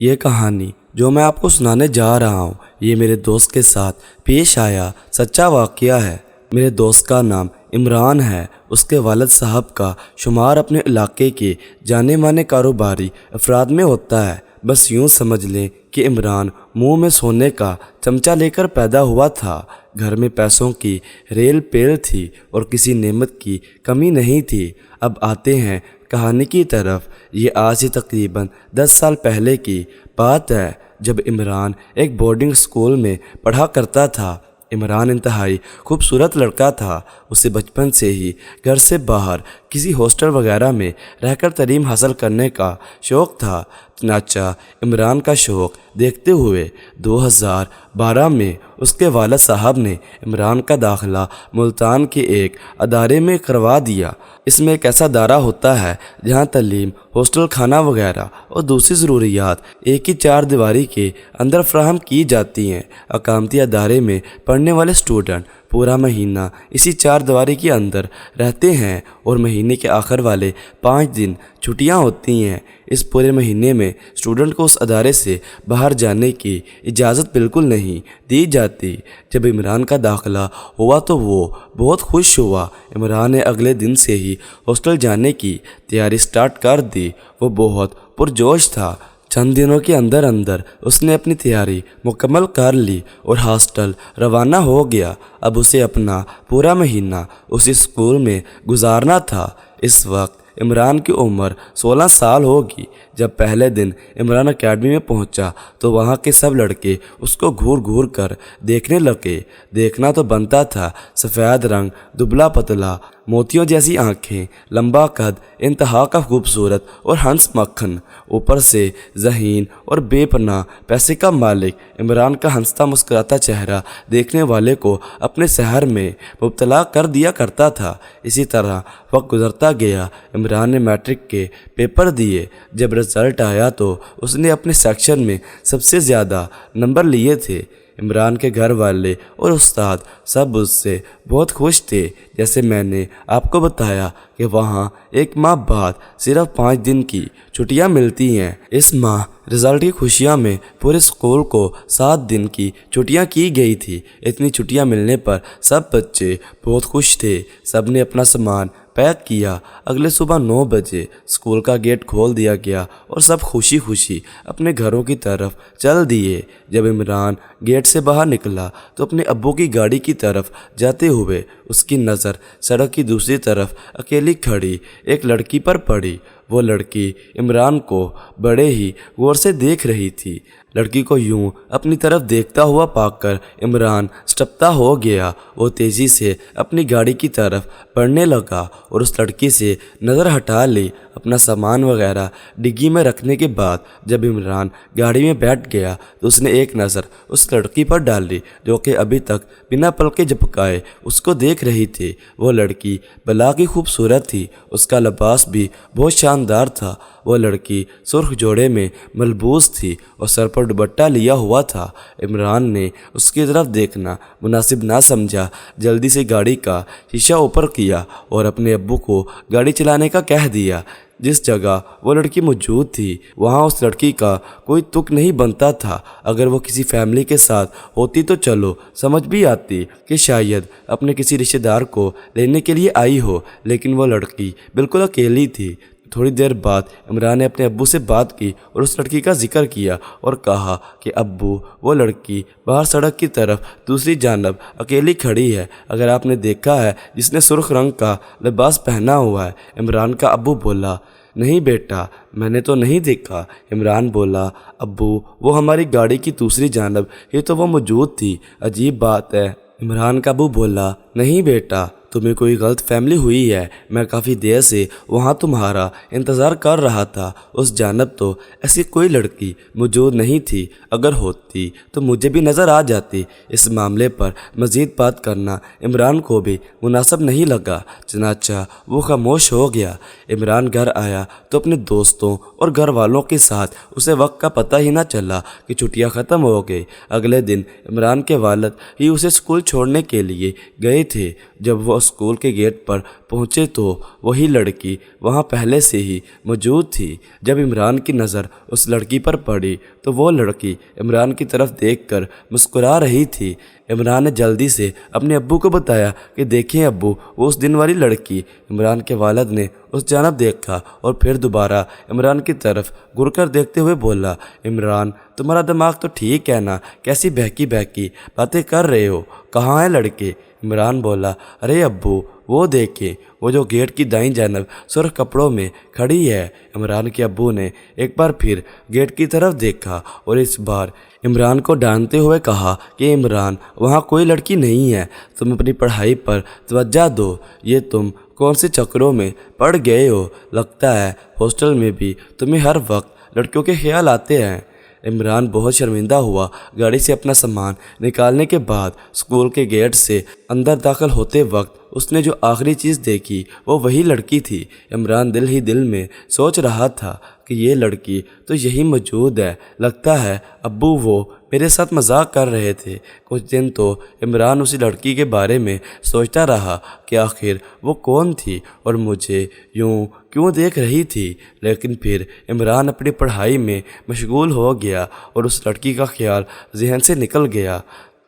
یہ کہانی جو میں آپ کو سنانے جا رہا ہوں یہ میرے دوست کے ساتھ پیش آیا سچا واقعہ ہے۔ میرے دوست کا نام عمران ہے۔ اس کے والد صاحب کا شمار اپنے علاقے کے جانے مانے کاروباری افراد میں ہوتا ہے۔ بس یوں سمجھ لیں کہ عمران منہ میں سونے کا چمچہ لے کر پیدا ہوا تھا۔ گھر میں پیسوں کی ریل پیل تھی اور کسی نعمت کی کمی نہیں تھی۔ اب آتے ہیں کہانی کی طرف۔ یہ آج سے تقریباً 10 سال پہلے کی بات ہے جب عمران ایک بورڈنگ اسکول میں پڑھا کرتا تھا۔ عمران انتہائی خوبصورت لڑکا تھا۔ اسے بچپن سے ہی گھر سے باہر کسی ہاسٹل وغیرہ میں رہ کر تعلیم حاصل کرنے کا شوق تھا۔ چنانچہ عمران کا شوق دیکھتے ہوئے 2012 میں اس کے والد صاحب نے عمران کا داخلہ ملتان کے ایک ادارے میں کروا دیا۔ اس میں ایک ایسا ادارہ ہوتا ہے جہاں تعلیم، ہاسٹل کھانا وغیرہ اور دوسری ضروریات ایک ہی چار دیواری کے اندر فراہم کی جاتی ہیں۔ اقامتی ادارے میں پڑھنے والے اسٹوڈنٹ پورا مہینہ اسی چار دیواری کے اندر رہتے ہیں اور مہینے کے آخر والے 5 دن چھٹیاں ہوتی ہیں۔ اس پورے مہینے میں اسٹوڈنٹ کو اس ادارے سے باہر جانے کی اجازت بالکل نہیں دی جاتی۔ جب عمران کا داخلہ ہوا تو وہ بہت خوش ہوا۔ عمران نے اگلے دن سے ہی ہاسٹل جانے کی تیاری سٹارٹ کر دی۔ وہ بہت پرجوش تھا۔ چند دنوں کے اندر اندر اس نے اپنی تیاری مکمل کر لی اور ہاسٹل روانہ ہو گیا۔ اب اسے اپنا پورا مہینہ اسی اسکول میں گزارنا تھا۔ اس وقت عمران کی عمر 16 سال ہوگی۔ جب پہلے دن عمران اکیڈمی میں پہنچا تو وہاں کے سب لڑکے اس کو گھور گھور کر دیکھنے لگے۔ دیکھنا تو بنتا تھا۔ سفید رنگ، دبلا پتلا، موتیوں جیسی آنکھیں، لمبا قد، انتہا کا خوبصورت اور ہنس مکھن، اوپر سے ذہین اور بے پناہ پیسے کا مالک۔ عمران کا ہنستا مسکراتا چہرہ دیکھنے والے کو اپنے سحر میں مبتلا کر دیا کرتا تھا۔ اسی طرح وقت گزرتا گیا۔ عمران نے میٹرک کے پیپر دیے۔ جب رزلٹ آیا تو اس نے اپنے سیکشن میں سب سے زیادہ نمبر لیے تھے۔ عمران کے گھر والے اور استاد سب اس سے بہت خوش تھے۔ جیسے میں نے آپ کو بتایا کہ وہاں ایک ماہ بعد صرف 5 دن کی چھٹیاں ملتی ہیں۔ اس ماہ رزلٹ کی خوشیاں میں پورے اسکول کو 7 دن کی چھٹیاں کی گئی تھی۔ اتنی چھٹیاں ملنے پر سب بچے بہت خوش تھے۔ سب نے اپنا سامان پیک کیا۔ اگلے صبح 9 بجے اسکول کا گیٹ کھول دیا گیا اور سب خوشی خوشی اپنے گھروں کی طرف چل دیے۔ جب عمران گیٹ سے باہر نکلا تو اپنے ابو کی گاڑی کی طرف جاتے ہوئے اس کی نظر سڑک کی دوسری طرف اکیلی کھڑی ایک لڑکی پر پڑی۔ وہ لڑکی عمران کو بڑے ہی غور سے دیکھ رہی تھی۔ لڑکی کو یوں اپنی طرف دیکھتا ہوا پا کر عمران سٹپتا ہو گیا۔ وہ تیزی سے اپنی گاڑی کی طرف بڑھنے لگا اور اس لڑکی سے نظر ہٹا لی۔ اپنا سامان وغیرہ ڈگی میں رکھنے کے بعد جب عمران گاڑی میں بیٹھ گیا تو اس نے ایک نظر اس لڑکی پر ڈالی جو کہ ابھی تک بنا پلکیں جھپکائے اس کو دیکھ رہی تھی۔ وہ لڑکی بلا کی خوبصورت تھی۔ اس کا لباس بھی بہت شاندار تھا۔ وہ لڑکی سرخ جوڑے میں ملبوس تھی اور سر پر دوپٹہ لیا ہوا تھا۔ عمران نے اس کی طرف دیکھنا مناسب نہ سمجھا۔ جلدی سے گاڑی کا شیشہ اوپر کیا اور اپنے ابو کو گاڑی چلانے کا کہہ دیا۔ جس جگہ وہ لڑکی موجود تھی وہاں اس لڑکی کا کوئی تک نہیں بنتا تھا۔ اگر وہ کسی فیملی کے ساتھ ہوتی تو چلو سمجھ بھی آتی کہ شاید اپنے کسی رشتہ دار کو لینے کے لیے آئی ہو، لیکن وہ لڑکی بالکل اکیلی تھی۔ تھوڑی دیر بعد عمران نے اپنے ابو سے بات کی اور اس لڑکی کا ذکر کیا اور کہا کہ ابو، وہ لڑکی باہر سڑک کی طرف دوسری جانب اکیلی کھڑی ہے۔ اگر آپ نے دیکھا ہے جس نے سرخ رنگ کا لباس پہنا ہوا ہے۔ عمران کا ابو بولا، نہیں بیٹا، میں نے تو نہیں دیکھا۔ عمران بولا، ابو، وہ ہماری گاڑی کی دوسری جانب ہی تو وہ موجود تھی۔ عجیب بات ہے۔ عمران کا ابو بولا، نہیں بیٹا، تمہیں کوئی غلط فہمی ہوئی ہے۔ میں کافی دیر سے وہاں تمہارا انتظار کر رہا تھا۔ اس جانب تو ایسی کوئی لڑکی موجود نہیں تھی۔ اگر ہوتی تو مجھے بھی نظر آ جاتی۔ اس معاملے پر مزید بات کرنا عمران کو بھی مناسب نہیں لگا، چنانچہ وہ خاموش ہو گیا۔ عمران گھر آیا تو اپنے دوستوں اور گھر والوں کے ساتھ اسے وقت کا پتہ ہی نہ چلا کہ چھٹیاں ختم ہو گئی۔ اگلے دن عمران کے والد ہی اسے اسکول چھوڑنے کے لیے گئے تھے۔ جب وہ اور اسکول کے گیٹ پر پہنچے تو وہی لڑکی وہاں پہلے سے ہی موجود تھی۔ جب عمران کی نظر اس لڑکی پر پڑی تو وہ لڑکی عمران کی طرف دیکھ کر مسکرا رہی تھی۔ عمران نے جلدی سے اپنے ابو کو بتایا کہ دیکھیں ابو، وہ اس دن والی لڑکی۔ عمران کے والد نے اس جانب دیکھا اور پھر دوبارہ عمران کی طرف گھر کر دیکھتے ہوئے بولا، عمران تمہارا دماغ تو ٹھیک ہے نا، کیسی بہکی بہکی باتیں کر رہے ہو، کہاں ہیں لڑکے؟ عمران بولا، ارے ابو وہ دیکھیں، وہ جو گیٹ کی دائیں جانب سرخ کپڑوں میں کھڑی ہے۔ عمران کے ابو نے ایک بار پھر گیٹ کی طرف دیکھا اور اس بار عمران کو ڈانٹتے ہوئے کہا کہ عمران وہاں کوئی لڑکی نہیں ہے، تم اپنی پڑھائی پر توجہ دو، یہ تم کون سے چکروں میں پڑ گئے ہو؟ لگتا ہے ہاسٹل میں بھی تمہیں ہر وقت لڑکیوں کے خیال آتے ہیں۔ عمران بہت شرمندہ ہوا۔ گاڑی سے اپنا سامان نکالنے کے بعد اسکول کے گیٹ سے اندر داخل ہوتے وقت اس نے جو آخری چیز دیکھی وہ وہی لڑکی تھی۔ عمران دل ہی دل میں سوچ رہا تھا کہ یہ لڑکی تو یہی موجود ہے، لگتا ہے ابو وہ میرے ساتھ مذاق کر رہے تھے۔ کچھ دن تو عمران اسی لڑکی کے بارے میں سوچتا رہا کہ آخر وہ کون تھی اور مجھے یوں کیوں دیکھ رہی تھی، لیکن پھر عمران اپنی پڑھائی میں مشغول ہو گیا اور اس لڑکی کا خیال ذہن سے نکل گیا۔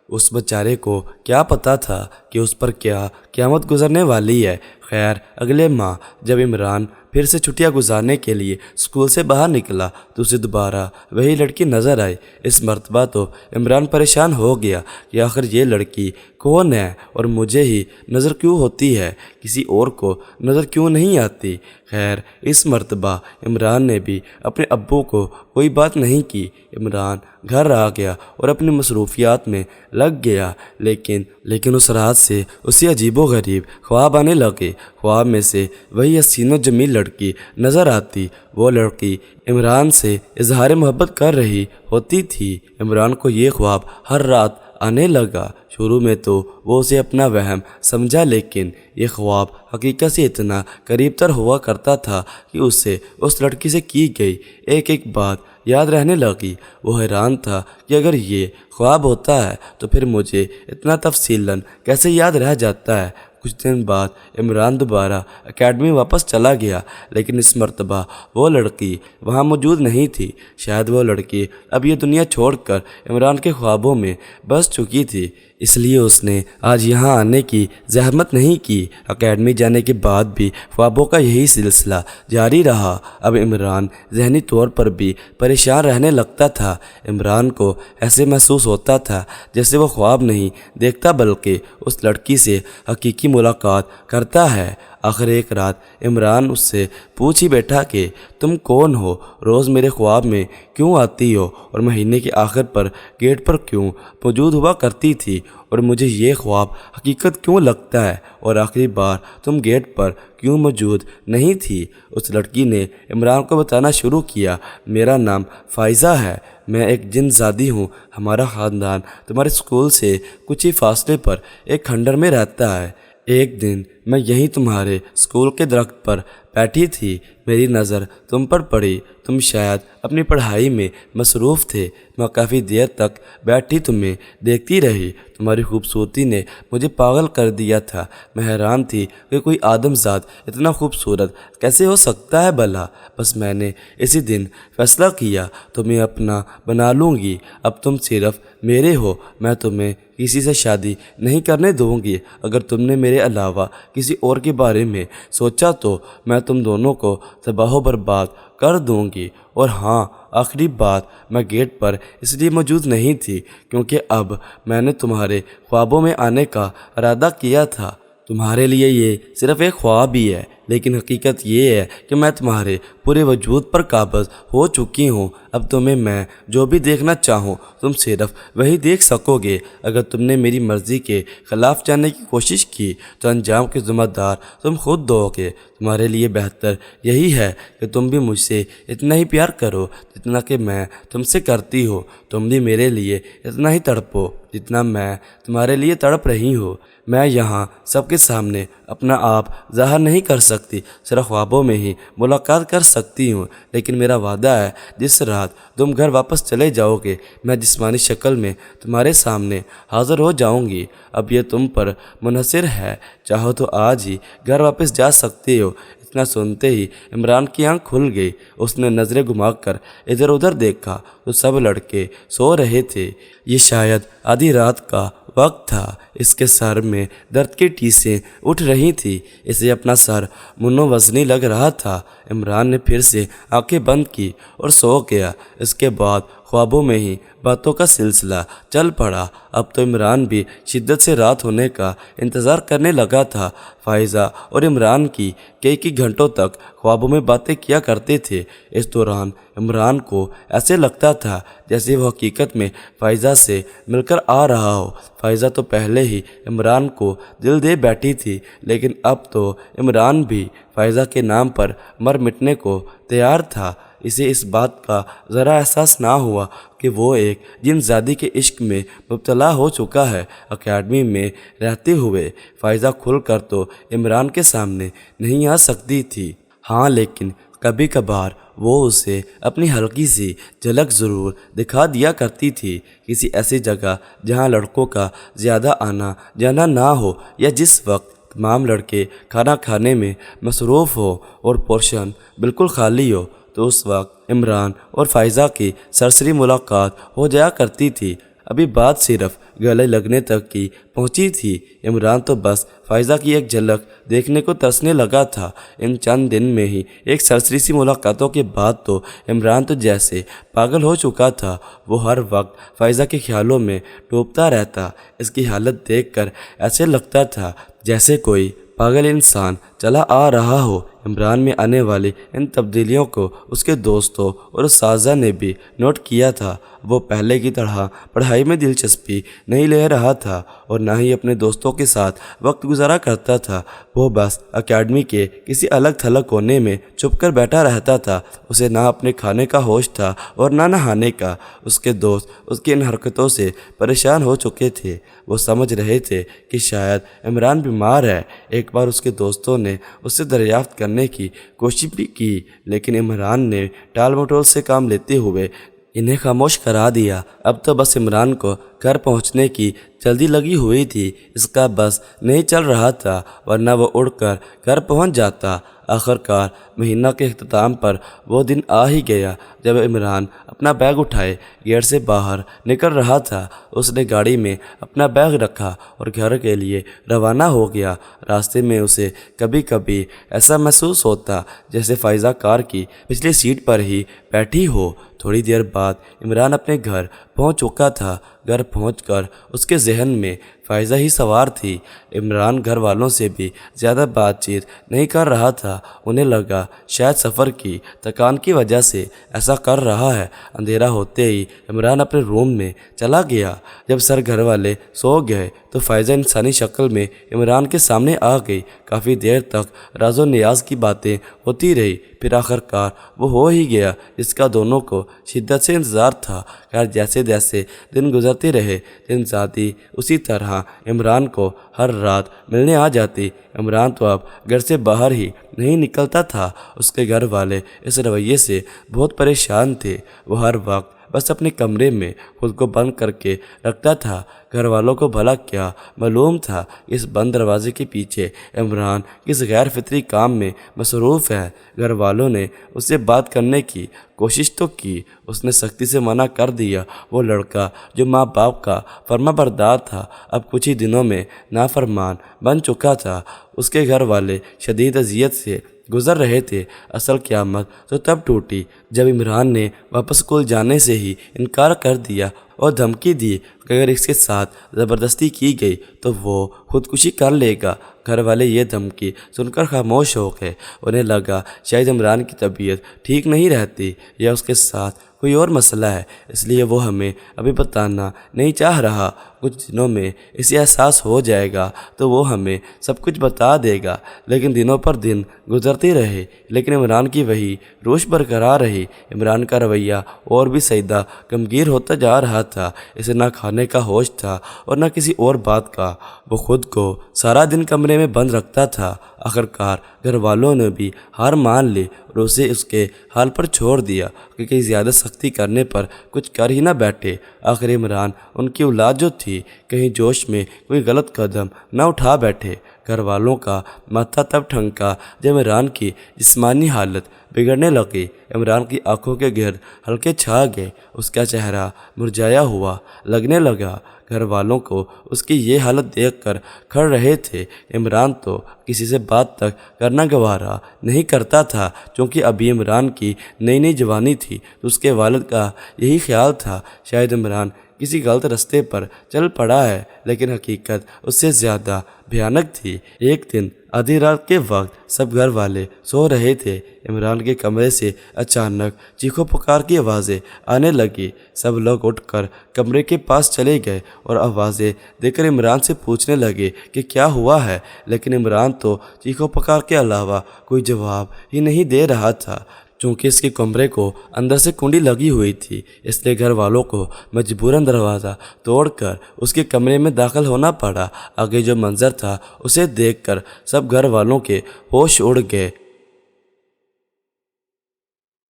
اس بیچارے کو کیا پتہ تھا کہ اس پر کیا قیامت گزرنے والی ہے۔ خیر، اگلے ماہ جب عمران پھر سے چھٹیاں گزارنے کے لیے اسکول سے باہر نکلا تو اسے دوبارہ وہی لڑکی نظر آئی۔ اس مرتبہ تو عمران پریشان ہو گیا کہ آخر یہ لڑکی کون ہے اور مجھے ہی نظر کیوں ہوتی ہے، کسی اور کو نظر کیوں نہیں آتی۔ خیر، اس مرتبہ عمران نے بھی اپنے ابو کو کوئی بات نہیں کی۔ عمران گھر آ گیا اور اپنی مصروفیات میں لگ گیا، لیکن اس رات سے اسے عجیب و غریب خواب آنے لگے۔ خواب میں سے وہی حسین و جمیل لڑکی نظر آتی۔ وہ لڑکی عمران سے اظہار محبت کر رہی ہوتی تھی۔ عمران کو یہ خواب ہر رات آنے لگا۔ شروع میں تو وہ اسے اپنا وہم سمجھا، لیکن یہ خواب حقیقت سے اتنا قریب تر ہوا کرتا تھا کہ اسے اس لڑکی سے کی گئی ایک ایک بات یاد رہنے لگی۔ وہ حیران تھا کہ اگر یہ خواب ہوتا ہے تو پھر مجھے اتنا تفصیلاً کیسے یاد رہ جاتا ہے۔ کچھ دن بعد عمران دوبارہ اکیڈمی واپس چلا گیا، لیکن اس مرتبہ وہ لڑکی وہاں موجود نہیں تھی۔ شاید وہ لڑکی اب یہ دنیا چھوڑ کر عمران کے خوابوں میں بس چکی تھی، اس لیے اس نے آج یہاں آنے کی زحمت نہیں کی۔ اکیڈمی جانے کے بعد بھی خوابوں کا یہی سلسلہ جاری رہا۔ اب عمران ذہنی طور پر بھی پریشان رہنے لگتا تھا۔ عمران کو ایسے محسوس ہوتا تھا جیسے وہ خواب نہیں دیکھتا بلکہ اس لڑکی سے حقیقی ملاقات کرتا ہے۔ آخر ایک رات عمران اس سے پوچھ ہی بیٹھا کہ تم کون ہو، روز میرے خواب میں کیوں آتی ہو اور مہینے کے آخر پر گیٹ پر کیوں موجود ہوا کرتی تھی، اور مجھے یہ خواب حقیقت کیوں لگتا ہے، اور آخری بار تم گیٹ پر کیوں موجود نہیں تھی؟ اس لڑکی نے عمران کو بتانا شروع کیا، میرا نام فائزہ ہے، میں ایک جن زادی ہوں، ہمارا خاندان تمہارے اسکول سے کچھ ہی فاصلے پر ایک کھنڈر میں رہتا ہے۔ ایک دن میں یہیں تمہارے اسکول کے درخت پر بیٹھی تھی، میری نظر تم پر پڑی، تم شاید اپنی پڑھائی میں مصروف تھے، میں کافی دیر تک بیٹھی تمہیں دیکھتی رہی، تمہاری خوبصورتی نے مجھے پاگل کر دیا تھا، میں حیران تھی کہ کوئی آدم ذات اتنا خوبصورت کیسے ہو سکتا ہے بھلا، بس میں نے اسی دن فیصلہ کیا تمہیں اپنا بنا لوں گی، اب تم صرف میرے ہو، میں تمہیں کسی سے شادی نہیں کرنے دوں گی، اگر تم نے میرے علاوہ کسی اور کے بارے میں سوچا تو میں تم دونوں کو تباہ و برباد کر دوں گی۔ اور ہاں، آخری بات، میں گیٹ پر اس لیے موجود نہیں تھی کیونکہ اب میں نے تمہارے خوابوں میں آنے کا ارادہ کیا تھا۔ تمہارے لیے یہ صرف ایک خواب ہی ہے، لیکن حقیقت یہ ہے کہ میں تمہارے پورے وجود پر قابض ہو چکی ہوں۔ اب تمہیں میں جو بھی دیکھنا چاہوں تم صرف وہی دیکھ سکو گے۔ اگر تم نے میری مرضی کے خلاف جانے کی کوشش کی تو انجام کے ذمہ دار تم خود دو گے۔ تمہارے لیے بہتر یہی ہے کہ تم بھی مجھ سے اتنا ہی پیار کرو جتنا کہ میں تم سے کرتی ہوں، تم بھی میرے لیے اتنا ہی تڑپو جتنا میں تمہارے لیے تڑپ رہی ہوں۔ میں یہاں سب کے سامنے اپنا آپ ظاہر نہیں کر سکتی، سکتی، صرف خوابوں میں ہی ملاقات کر سکتی ہوں، لیکن میرا وعدہ ہے جس رات تم گھر واپس چلے جاؤ گے میں جسمانی شکل میں تمہارے سامنے حاضر ہو جاؤں گی۔ اب یہ تم پر منحصر ہے، چاہو تو آج ہی گھر واپس جا سکتے ہو۔ اتنا سنتے ہی عمران کی آنکھ کھل گئی۔ اس نے نظریں گھما کر ادھر ادھر دیکھا تو سب لڑکے سو رہے تھے۔ یہ شاید آدھی رات کا وقت تھا۔ اس کے سر میں درد کی ٹیسیں اٹھ رہی تھیں، اسے اپنا سر منو وزنی لگ رہا تھا۔ عمران نے پھر سے آنکھیں بند کی اور سو گیا۔ اس کے بعد خوابوں میں ہی باتوں کا سلسلہ چل پڑا۔ اب تو عمران بھی شدت سے رات ہونے کا انتظار کرنے لگا تھا۔ فائزہ اور عمران کی کئی گھنٹوں تک خوابوں میں باتیں کیا کرتے تھے۔ اس دوران عمران کو ایسے لگتا تھا جیسے وہ حقیقت میں فائزہ سے مل کر آ رہا ہو۔ فائزہ تو پہلے ہی عمران کو دل دے بیٹھی تھی، لیکن اب تو عمران بھی فائزہ کے نام پر مر مٹنے کو تیار تھا۔ اسے اس بات کا ذرا احساس نہ ہوا کہ وہ ایک جن زادی کے عشق میں مبتلا ہو چکا ہے۔ اکیڈمی میں رہتے ہوئے فائزہ کھل کر تو عمران کے سامنے نہیں آ سکتی تھی، ہاں لیکن کبھی کبھار وہ اسے اپنی ہلکی سی جھلک ضرور دکھا دیا کرتی تھی، کسی ایسی جگہ جہاں لڑکوں کا زیادہ آنا جانا نہ ہو، یا جس وقت تمام لڑکے کھانا کھانے میں مصروف ہو اور پورشن بالکل خالی ہو، تو اس وقت عمران اور فائزہ کی سرسری ملاقات ہو جایا کرتی تھی۔ ابھی بات صرف گلے لگنے تک کی پہنچی تھی۔ عمران تو بس فائزہ کی ایک جھلک دیکھنے کو ترسنے لگا تھا۔ ان چند دن میں ہی ایک سرسری سی ملاقاتوں کے بعد تو عمران تو جیسے پاگل ہو چکا تھا۔ وہ ہر وقت فائزہ کے خیالوں میں ڈوبتا رہتا۔ اس کی حالت دیکھ کر ایسے لگتا تھا جیسے کوئی پاگل انسان چلا آ رہا ہو۔ عمران میں آنے والی ان تبدیلیوں کو اس کے دوستوں اور اساتذہ نے بھی نوٹ کیا تھا۔ وہ پہلے کی طرح پڑھائی میں دلچسپی نہیں لے رہا تھا اور نہ ہی اپنے دوستوں کے ساتھ وقت گزارا کرتا تھا۔ وہ بس اکیڈمی کے کسی الگ تھلگ کونے میں چھپ کر بیٹھا رہتا تھا۔ اسے نہ اپنے کھانے کا ہوش تھا اور نہ نہانے کا۔ اس کے دوست اس کی ان حرکتوں سے پریشان ہو چکے تھے۔ وہ سمجھ رہے تھے کہ شاید عمران بیمار ہے۔ ایک بار اس کے دوستوں نے اس سے دریافت کرنے کی کوشش بھی کی، لیکن عمران نے ٹال مٹول سے کام لیتے ہوئے انہیں خاموش کرا دیا۔ اب تو بس عمران کو گھر پہنچنے کی جلدی لگی ہوئی تھی۔ اس کا بس نہیں چل رہا تھا، ورنہ وہ اڑ کر گھر پہنچ جاتا۔ آخرکار مہینہ کے اختتام پر وہ دن آ ہی گیا جب عمران اپنا بیگ اٹھائے گیٹ سے باہر نکل رہا تھا۔ اس نے گاڑی میں اپنا بیگ رکھا اور گھر کے لیے روانہ ہو گیا۔ راستے میں اسے کبھی کبھی ایسا محسوس ہوتا جیسے فائزہ کار کی پچھلی سیٹ پر ہی بیٹھی ہو۔ تھوڑی دیر بعد عمران اپنے گھر پہنچ چکا تھا۔ گھر پہنچ کر اس کے ذہن میں فائزہ ہی سوار تھی۔ عمران گھر والوں سے بھی زیادہ بات چیت نہیں کر رہا تھا۔ انہیں لگا شاید سفر کی تھکان کی وجہ سے ایسا کر رہا ہے۔ اندھیرا ہوتے ہی عمران اپنے روم میں چلا گیا۔ جب سر گھر والے سو گئے تو فائزہ انسانی شکل میں عمران کے سامنے آ گئی۔ کافی دیر تک راز و نیاز کی باتیں ہوتی رہی، پھر آخرکار وہ ہو ہی گیا جس کا دونوں کو شدت سے انتظار تھا۔ خیر جیسے جیسے دن گزرتے رہے، دن زادی اسی طرح عمران کو ہر رات ملنے آ جاتی۔ عمران تو اب گھر سے باہر ہی نہیں نکلتا تھا۔ اس کے گھر والے اس رویے سے بہت پریشان تھے۔ وہ ہر وقت بس اپنے کمرے میں خود کو بند کر کے رکھتا تھا۔ گھر والوں کو بھلا کیا معلوم تھا اس بند دروازے کے پیچھے عمران کس غیر فطری کام میں مصروف ہے۔ گھر والوں نے اس سے بات کرنے کی کوشش تو کی، اس نے سختی سے منع کر دیا۔ وہ لڑکا جو ماں باپ کا فرما بردار تھا اب کچھ ہی دنوں میں نافرمان بن چکا تھا۔ اس کے گھر والے شدید اذیت سے گزر رہے تھے۔ اصل قیامت تو تب ٹوٹی جب عمران نے واپس اسکول جانے سے ہی انکار کر دیا اور دھمکی دی کہ اگر اس کے ساتھ زبردستی کی گئی تو وہ خودکشی کر لے گا۔ گھر والے یہ دھمکی سن کر خاموش ہو گئے۔ انہیں لگا شاید عمران کی طبیعت ٹھیک نہیں رہتی یا اس کے ساتھ کوئی اور مسئلہ ہے، اس لیے وہ ہمیں ابھی بتانا نہیں چاہ رہا۔ کچھ دنوں میں اسے احساس ہو جائے گا تو وہ ہمیں سب کچھ بتا دے گا۔ لیکن دنوں پر دن گزرتے رہے، لیکن عمران کی وہی روش برقرار رہی۔ ہی عمران کا رویہ اور بھی سیدھا غمگین ہوتا جا رہا تھا۔ اسے نہ کھانے کا ہوش تھا اور نہ کسی اور بات کا۔ وہ خود کو سارا دن کمرے میں بند رکھتا تھا۔ آخرکار گھر والوں نے بھی ہار مان لی اور اسے اس کے حال پر چھوڑ دیا کہ کہیں زیادہ سختی کرنے پر کچھ کر ہی نہ بیٹھے۔ آخر عمران ان کی اولاد جو تھی کہیں جوش میں کوئی غلط قدم نہ اٹھا بیٹھے۔ گھر والوں کا ماتھا تب ٹھنکا جب عمران کی جسمانی حالت بگڑنے لگی۔ عمران کی آنکھوں کے گرد ہلکے چھا گئے، اس کا چہرہ مرجھایا ہوا لگنے لگا۔ گھر والوں کو اس کی یہ حالت دیکھ کر کھڑ رہے تھے۔ عمران تو کسی سے بات تک کرنا گوارا نہیں کرتا تھا، چونکہ ابھی عمران کی نئی نئی جوانی تھی تو اس کے والد کا یہی خیال تھا شاید عمران کسی غلط رستے پر چل پڑا ہے، لیکن حقیقت اس سے زیادہ بھیانک تھی۔ ایک دن آدھی رات کے وقت سب گھر والے سو رہے تھے، عمران کے کمرے سے اچانک چیخو پکار کی آوازیں آنے لگی۔ سب لوگ اٹھ کر کمرے کے پاس چلے گئے اور آوازیں دے کر عمران سے پوچھنے لگے کہ کیا ہوا ہے، لیکن عمران تو چیخو پکار کے علاوہ کوئی جواب ہی نہیں دے رہا تھا۔ چونکہ اس کے کمرے کو اندر سے کنڈی لگی ہوئی تھی، اس لیے گھر والوں کو مجبوراً دروازہ توڑ کر اس کے کمرے میں داخل ہونا پڑا۔ آگے جو منظر تھا اسے دیکھ کر سب گھر والوں کے ہوش اڑ گئے۔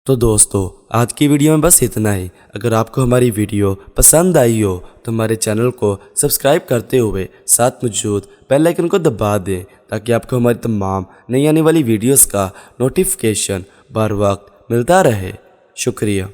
تو دوستو آج کی ویڈیو میں بس اتنا ہی۔ اگر آپ کو ہماری ویڈیو پسند آئی ہو تو ہمارے چینل کو سبسکرائب کرتے ہوئے ساتھ موجود بیل آئیکن کو دبا دیں تاکہ آپ کو ہماری تمام نئی آنے والی ویڈیوز کا نوٹیفیکیشن بر وقت ملتا رہے۔ شکریہ۔